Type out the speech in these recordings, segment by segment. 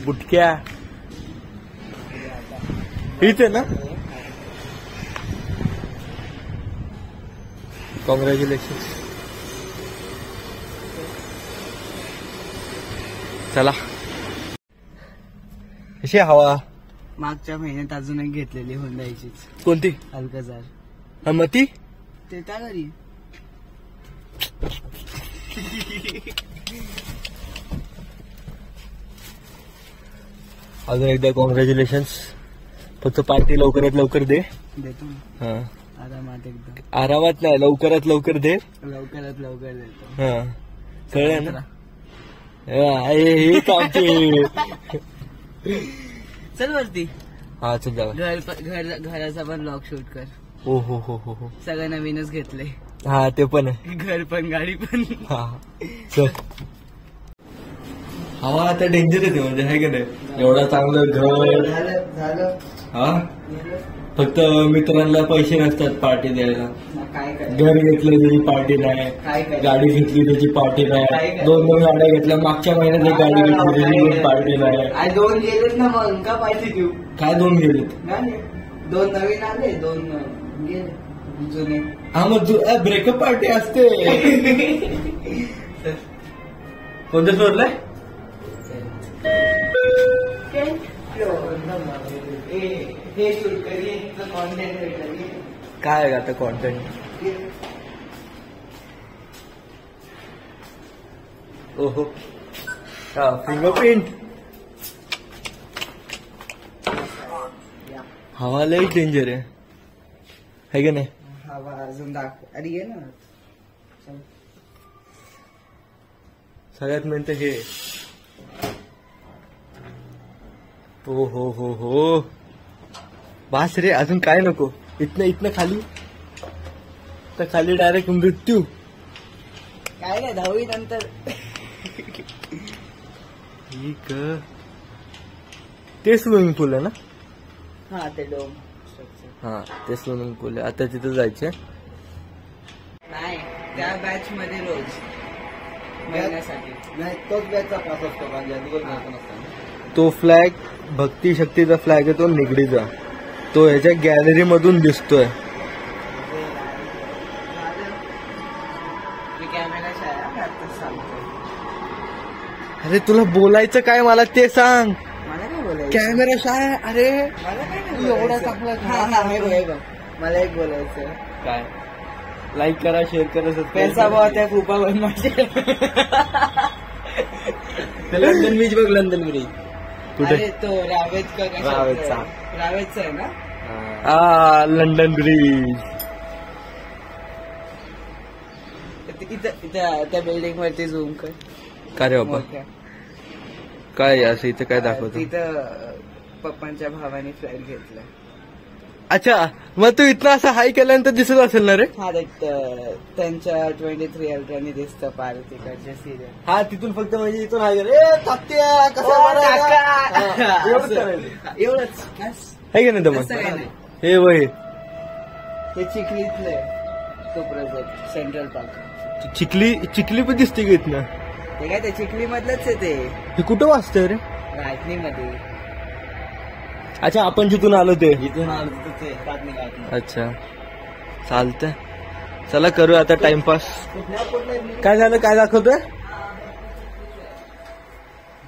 बुटक्या हीच आहे ना. कॉंग्रॅच्युलेशन. चला. कशी हवा. मागच्या महिन्यात अजून एक घेतलेली हुंडाईचीच. कोणती. अल्काझार. हा मग ती ते त्या घरी. अजून एकदा कॉंग्रॅच्युलेशन. फक्त पार्टी लवकरात लवकर दे. देतो ना. हा आरामात एकदम. आरामात नाही, लवकरात लवकर दे. लवकरात लवकर देतो. हा कळलं ना. हे आमचे. चल वरती. हा चल जाऊ. घराचा पण ब्लॉग शूट कर. हो हो हो हो हो. सगळं नवीनच घेतले. हा ते पण आहे. घर पण गाडी पण. हा चल. हवा आता डेंजर येते म्हणजे आहे का नाही. एवढा चांगलं घर झालं. हा फक्त मित्रांना पैसे नसतात पार्टी द्यायला. काय घर घेतलं त्याची पार्टी नाही. गाडी घेतली त्याची पार्टी नाही. 2 गाड्या घेतल्या. मागच्या महिन्यात एक गाडी घेतली त्याची पार्टी नाही. 2 गेलेत ना मग का पार्टी देऊ. काय 2 गेलेत. 2 नवीन आले 2 गेले जुने. हा मग ब्रेकअप पार्टी असते. कोणत्या फ्लोअरला. हे शूट करिए कॉन्टेंट करिए. काय आहे आता कॉन्टेंट. ओहो फिंगरप्रिंट. हवा लई डेंजर आहे का नाही. हवा अजून दाखव. अरे ये ना. सगळ्यात मेन तर हे. हो हो हो हो बास रे. अजून काय नको. इथनं खाली तर खाली डायरेक्ट मृत्यू. काय नाही 10वी नंतर. ठीक. ते स्विमिंग पूल आहे ना. हा ते डोम. हा ते स्विमिंग पूल आहे. आता तिथं जायचंय. नाही त्या बॅच मध्ये रोज महिन्यासाठी. नाही तोच बॅचचा पास असतो. म्हणजे तो फ्लॅग भक्ती शक्तीचा फ्लॅग आहे. तो निगडीचा. तो ह्याच्या गॅलरी मधून दिसतोय. अरे तुला बोलायचं काय मला ते सांग. मला काय बोलायचं. Camera shy. अरे मला काय नाही एवढा बोलायचं. चांगला. हे बघ मला एक बोलायचं. काय. लाईक करा, शेअर करा, पैसा बहुत है कृपा बनवायचे. लंडन ब्रिज बघ. लंडन ब्रिज कुठे. अरे तो रावेतचा आहे ना. हा लंडन ब्रिज. इथं त्या बिल्डिंग वरती झूम कर. काय रे बाबा. काय असं इथं काय दाखवतो. तिथं पप्पांच्या भावाने फ्लॅट घेतला. अच्छा मग तू इथनं असं हाय केल्यानंतर दिसत असेल ना रे. हा त्यांच्या 23 अल्ट्राने दिसतं पार तिकडच्या सिरियल. हा तिथून फक्त म्हणजे इथून हाय एवढंच आहे का नाही. असं काय नाही. हे वय हे चिखलीतलं सुप्रसिद्ध सेंट्रल पार्क. चिखली पण दिसते का इथनं. ते काय ते चिखली मधलंच आहे ते. हे कुठं वाचतंय रे. राजनी मध्ये. अच्छा आपण जिथून आलो ते. इथून आलो ते. अच्छा चालतंय. चला करू आता टाइमपास. काय झालं. काय दाखवतोय.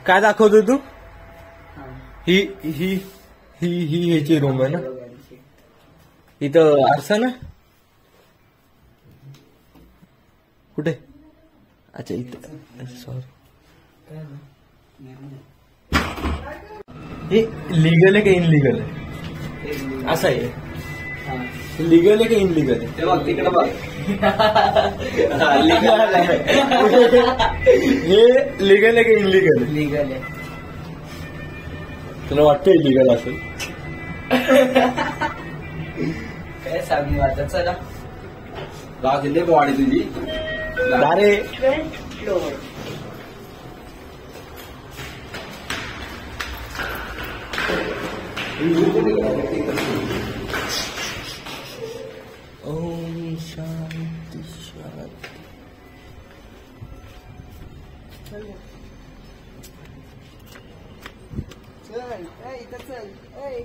काय दाखवतोय तू. ही ही ही ही ह्याची रूम आहे ना. इथं आरसा ना. कुठे. अच्छा इथं. सॉरी. हे लिगल आहे का इनलिगल आहे. असं आहे. लिगल आहे का इनलिगल आहे. ते बघ तिकडे बघ. हे लिगल आहे का इनलिगल आहे. लिगल आहे. तुला वाटतंय लिगल असेल. काय सांगू आता. चला राग बॉडी तुझी. अरे फ्लोअर. ओम शांती शांती. इथं चल. ओय.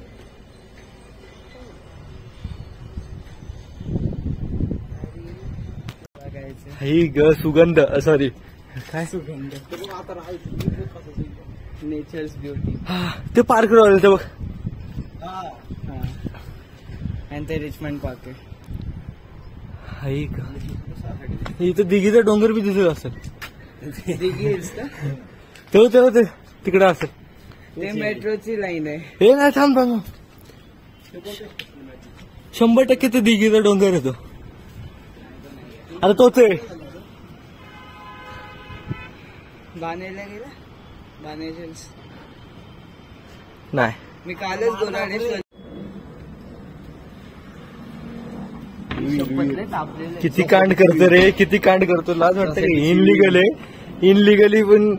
बघायचं ही ग सुगंध सॉरी काय सुगंध नेचर्स ब्युटी. ते पार्क रॉयल ते बघ. आणि ते रिचमंड पार्क आहे. हाय ग इथं दिघीचा डोंगर बी दिसत असेल. तेव्हा ते तिकडे असेल. ते मेट्रोची लाईन आहे. हे नाही थांब थांब 100% ते दिघीचा डोंगर येतो. अरे तोच आहे. बाणेला गेला बाणेजल्स. नाही मी कालच गोराडेश्वर किती कांड करतो रे किती कांड करतो. लाज वाटतं का इनलिगल आहे. इनलिगली पण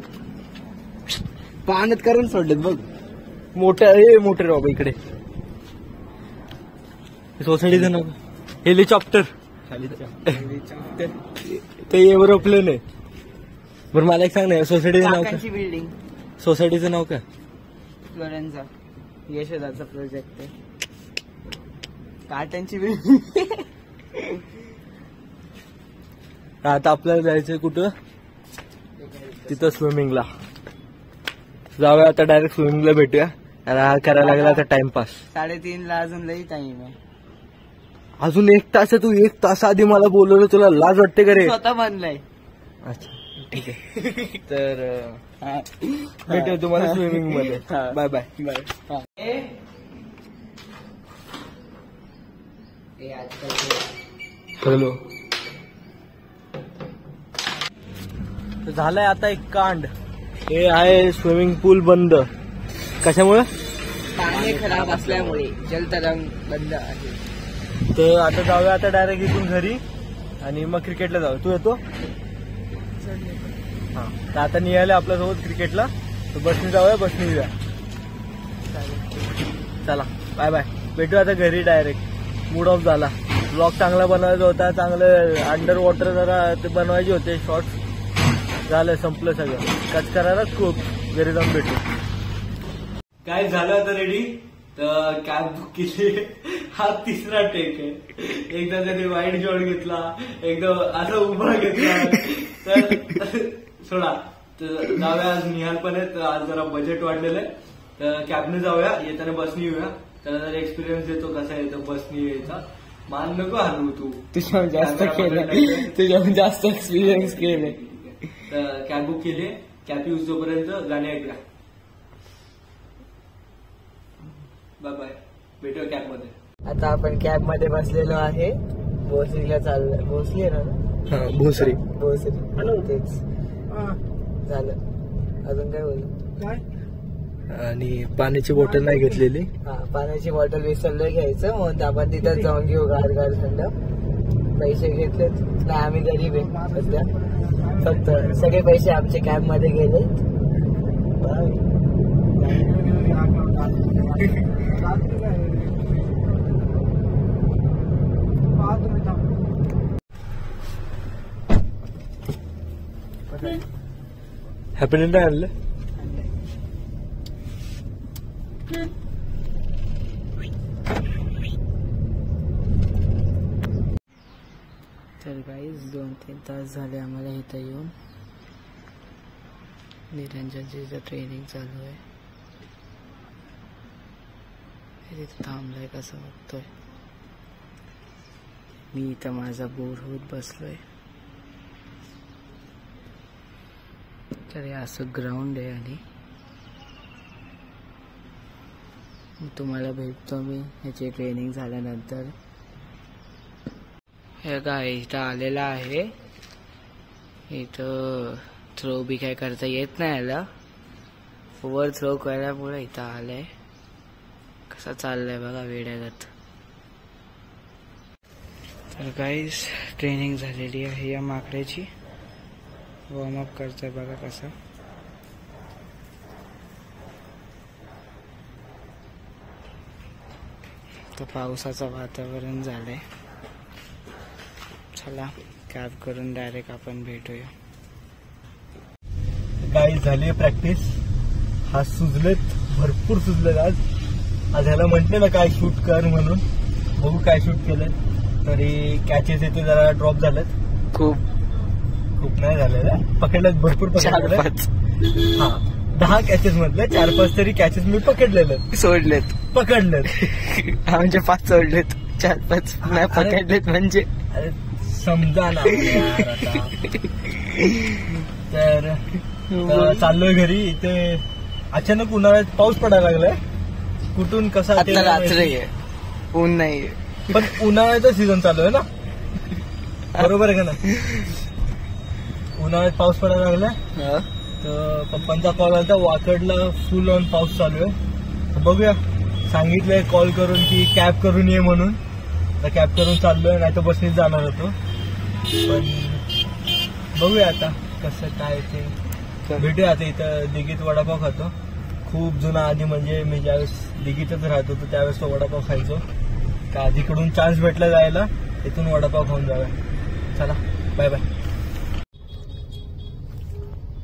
पाण्यात करून सोडलेत बघ. मोठे राव इकडे सोसायटीचं नाव हेलिकॉप्टर. ते एरोप्लेन आहे. बरं मला एक सांग ना सोसायटीचं नाव काय. बिल्डिंग सोसायटीचं नाव काय. फ्लोरेन्झा यशोदाचा प्रोजेक्ट आहे. काटांची बिल्डिंग. आता आपल्याला जायचंय कुठं तिथं स्विमिंगला जाऊया. आता डायरेक्ट स्विमिंगला भेटूया. हा करायला लागला आता टाइमपास. 3:30 अजून लई टाइम आहे. अजून 1 तास आहे. तू 1 तास आधी मला बोलवलं. तुला लाज वाटते का रे. स्वतः बनलाय. अच्छा ठीक आहे. तर भेटूया तुम्हाला स्विमिंग मध्ये. Bye bye bye. हॅलो. झालंय आता एक कांड. हे आहे स्विमिंग पूल बंद. कशामुळे. पाणी खराब असल्यामुळे जलतरण बंद आहे. तर आता जाऊया आता डायरेक्ट इथून घरी आणि मग क्रिकेटला जाऊ. तू येतो. हा तर आता निघाले आपल्यासोबत क्रिकेटला. तर बसने जाऊया बसने येऊया. चला बाय बाय. भेटूया आता घरी डायरेक्ट. मूड ऑफ झाला. ब्लॉग चांगला बनवायचा होता. चांगलं अंडर वॉटर जरा ते बनवायचे होते शॉर्ट्स. झालं संपलं सगळं. कट करायला खूप घरी जाऊन भेटू. काय झालं आता रेडी. तर कॅब बुक केली. हा 3रा टेक आहे. एकदा त्याने वाईट शॉट घेतला. एकदा असा उभा घेतला. तर सोडा. तर जाऊया आज निहाल पण आहे. तर आज जरा बजेट वाढलेलं आहे. तर कॅबने जाऊया. येताना बसने येऊया. त्याला जरा एक्सपिरियन्स येतो कसा येतो बसने यायचा. मान नको हलवू तू. तुझ्याहून जास्त केलं. तुझ्याहून जास्त एक्सपिरियन्स केले. तर कॅब बुक केली. कॅब यूज जोपर्यंत गाणे ऐकूया. Bye bye. भेटूया कॅब मध्ये. आता आपण कॅब मध्ये बसलेलो आहे. भोसरीला चाललोय. भोसरी आहे ना. भोसरी. तेच झालं. अजून काय बोलू. आणि पाण्याची बॉटल नाही घेतलेली. पाण्याची बॉटल विसरलोय घ्यायचं. मग आपण तिथं जाऊन घेऊ गार थंड. पैसे घेतलेत नाही. आम्ही गरीब आहे सध्या. फक्त सगळे पैसे आमचे कॅब मध्ये गेले. हॅपीनेस नाही आणलं. तर गाईज 2-3 तास झाले आम्हाला इथं येऊन. निरंजनची ट्रेनिंग चालू आहे. तिथं थांबलाय कसं वाटतोय. मी इथं माझा बोर होत बसलोय. तर हे असं ग्राउंड आहे. आणि तुम्हाला भेटतो मी ह्याची ट्रेनिंग झाल्यानंतर. हे काय इथं आलेला आहे. इथं थ्रो बी काय करता येत नाही याला. ओव्हर थ्रो केल्यामुळे इथं आलंय. कसा चाललाय बघा वेड्यागत. तर गाईस ट्रेनिंग झालेली आहे या माकड्याची. वॉर्मअप करतोय बघा कसं. तर पावसाचं वातावरण झालंय. चला कॅब करून डायरेक्ट आपण भेटूया. गाईज झाली प्रॅक्टिस. हा सुजलेत, भरपूर सुजलेत आज ह्याला म्हटले ना काय शूट कर म्हणून, बघू काय शूट केलंय. तरी कॅचेस इथे जरा ड्रॉप झालेत, खूप नाही झालेलं, पकडलेत भरपूर पकडले. हा 10 कॅचेस मधले 4-5 तरी कॅचेस मी पकडलेले, सोडलेत. पकडलेत. म्हणजे 5 सोडलेत, 4-5 नाही पकडलेत म्हणजे. अरे समजा ना यार आता. तर चाललोय घरी. इथे अचानक उन्हाळ्यात पाऊस पडायला लागलाय, कुठून कसा ते आता रात्री आहे, ऊन नाहीये. पण उन्हाळ्याचा सीझन चालू आहे ना, बरोबर आहे का ना. उन्हाळ्यात पाऊस पडायला लागलाय. तर पप्पांचा कॉल आला, वाकडला फुल ऑन पाऊस चालू आहे. तर बघूया, सांगितलंय कॉल करून की कॅब करून ये म्हणून. तर कॅब करून चाललोय, नाही तर बसनीच जाणार होतो. पण बघूया आता कसं काय ते. भेटूया आता. इथं दिघीत वडापाव खातो, खूप जुना. आधी म्हणजे मी ज्यावेळेस दिघीतच राहत होतो त्यावेळेस तो वडापाव खायचो. का तिकडून चान्स भेटला जायला, इथून वडापाव खाऊन जाऊया. चला बाय बाय.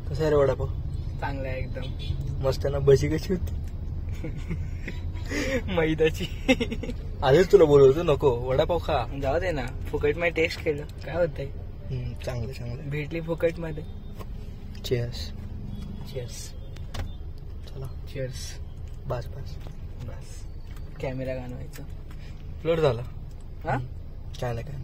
कसं आहे रे वडापाव? चांगला आहे एकदम मस्त ना. भजी कशी होती? मैदाची. आधीच तुला बोलवतो नको वडापाव खा. जाऊ दे ना, फुकट मध्ये टेस्ट केलं काय होतंय. चांगलं भेटली फुकट मध्ये. चेअर्स. चला चिअर्स. बस कॅमेरा घालवायचा. फ्लोट झाला. हा काय नाही काय